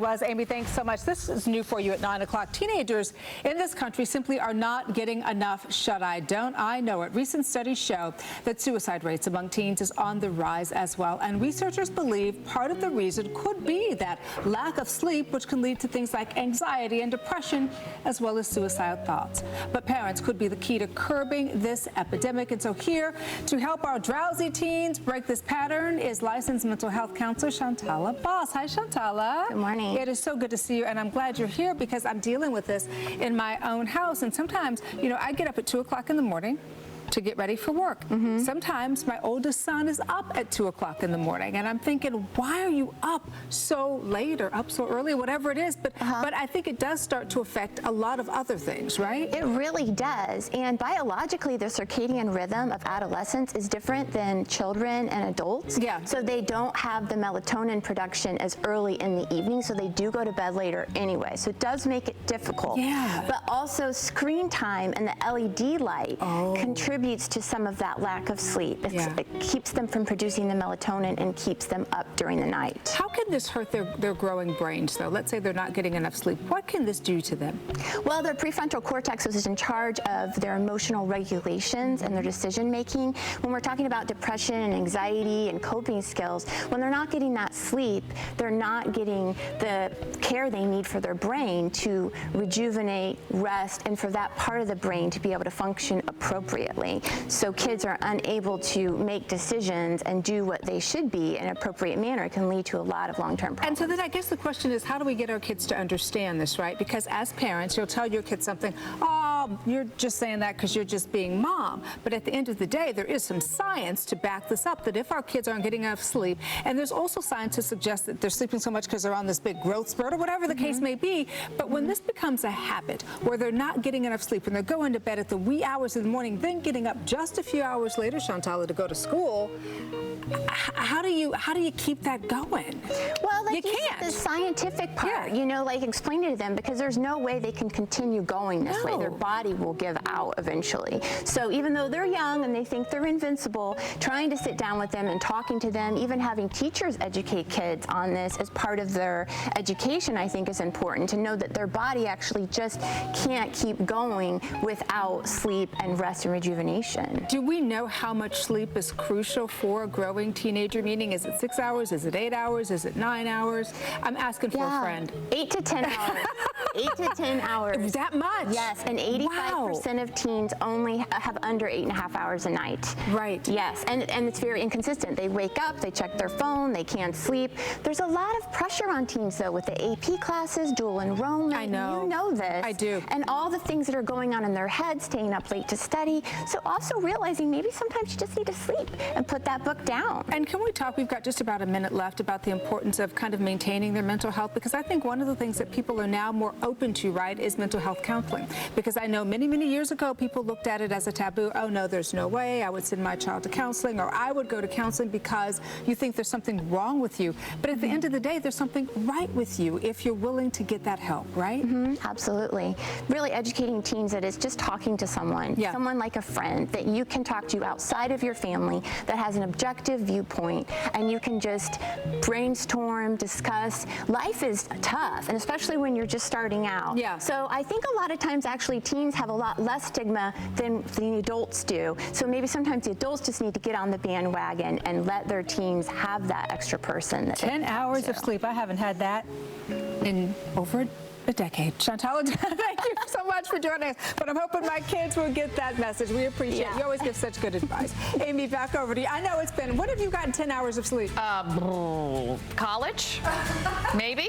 Was Amy, thanks so much. This is new for you at 9 o'clock. Teenagers in this country simply are not getting enough shut-eye. Don't I know it? Recent studies show that suicide rates among teens is on the rise as well. And researchers believe part of the reason could be that lack of sleep, which can lead to things like anxiety and depression, as well as suicidal thoughts. But parents could be the key to curbing this epidemic. And so here to help our drowsy teens break this pattern is licensed mental health counselor Shantala Boss. Hi, Shantala. Good morning. It is so good to see you, and I'm glad you're here because I'm dealing with this in my own house. And sometimes, you know, I get up at 2 o'clock in the morning to get ready for work. Sometimes my oldest son is up at 2 o'clock in the morning, and I'm thinking, why are you up so late or up so early, whatever it is? But I think it does start to affect a lot of other things, right? It really does. And biologically, the circadian rhythm of adolescents is different than children and adults. Yeah. So they don't have the melatonin production as early in the evening, so they do go to bed later anyway. So it does make it difficult. Yeah. But also screen time and the LED light contributes to some of that lack of sleep. It keeps them from producing the melatonin and keeps them up during the night. How can this hurt their growing brains, though? Let's say they're not getting enough sleep. What can this do to them? Well, their prefrontal cortex is in charge of their emotional regulations and their decision making. When we're talking about depression and anxiety and coping skills, when they're not getting that sleep, they're not getting the care they need for their brain to rejuvenate, rest, and for that part of the brain to be able to function appropriately. So kids are unable to make decisions and do what they should be in an appropriate manner. It can lead to a lot of long-term problems. And so then I guess the question is, how do we get our kids to understand this, right? Because as parents, you'll tell your kids something, oh, you're just saying that because you're just being mom. But at the end of the day, there is some science to back this up, that if our kids aren't getting enough sleep, and there's also science to suggest that they're sleeping so much because they're on this big growth spurt or whatever the case may be, but when this becomes a habit where they're not getting enough sleep and they're going to bed at the wee hours of the morning, then getting up just a few hours later, Shantala, to go to school, how do you keep that going? Well, like you can't. The scientific part, you know, like explain it to them, because there's no way they can continue going this way. Their body will give out eventually. So even though they're young and they think they're invincible, trying to sit down with them and talking to them, even having teachers educate kids on this as part of their education, I think is important, to know that their body actually just can't keep going without sleep and rest and rejuvenation. Do we know how much sleep is crucial for a growing teenager? Meaning, is it 6 hours? Is it 8 hours? Is it 9 hours? I'm asking for a friend. 8 to 10 hours. 8 to 10 hours. That much? Yes, and 85% of teens only have under 8.5 hours a night. Right. Yes, and it's very inconsistent. They wake up, they check their phone, they can't sleep. There's a lot of pressure on teens, though, with the AP classes, dual enrollment. I know. You know this. I do. And all the things that are going on in their head, staying up late to study. So also realizing maybe sometimes you just need to sleep and put that book down. And can we talk, we've got just about a minute left, about the importance of kind of maintaining their mental health, because I think one of the things that people are now more open to, right, is mental health counseling. Because I know many, many years ago, people looked at it as a taboo. Oh no, there's no way I would send my child to counseling, or I would go to counseling because you think there's something wrong with you. But at the end of the day, there's something right with you if you're willing to get that help, right? Absolutely. Really educating teens that it's just talking to someone, someone like a friend that you can talk to outside of your family that has an objective viewpoint, and you can just brainstorm, discuss. Life is tough, and especially when you're just starting out. So I think a lot of times actually teens have a lot less stigma than the adults do. So maybe sometimes the adults just need to get on the bandwagon and let their teens have that extra person. That 10 hours of sleep. I haven't had that in over a decade. Shantala, thank you so much for joining us. But I'm hoping my kids will get that message. We appreciate it. You always give such good advice. Amy, back over to you. I know it's been, what have you gotten 10 hours of sleep? College, maybe.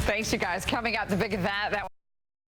Thanks, you guys. Coming up, the big event that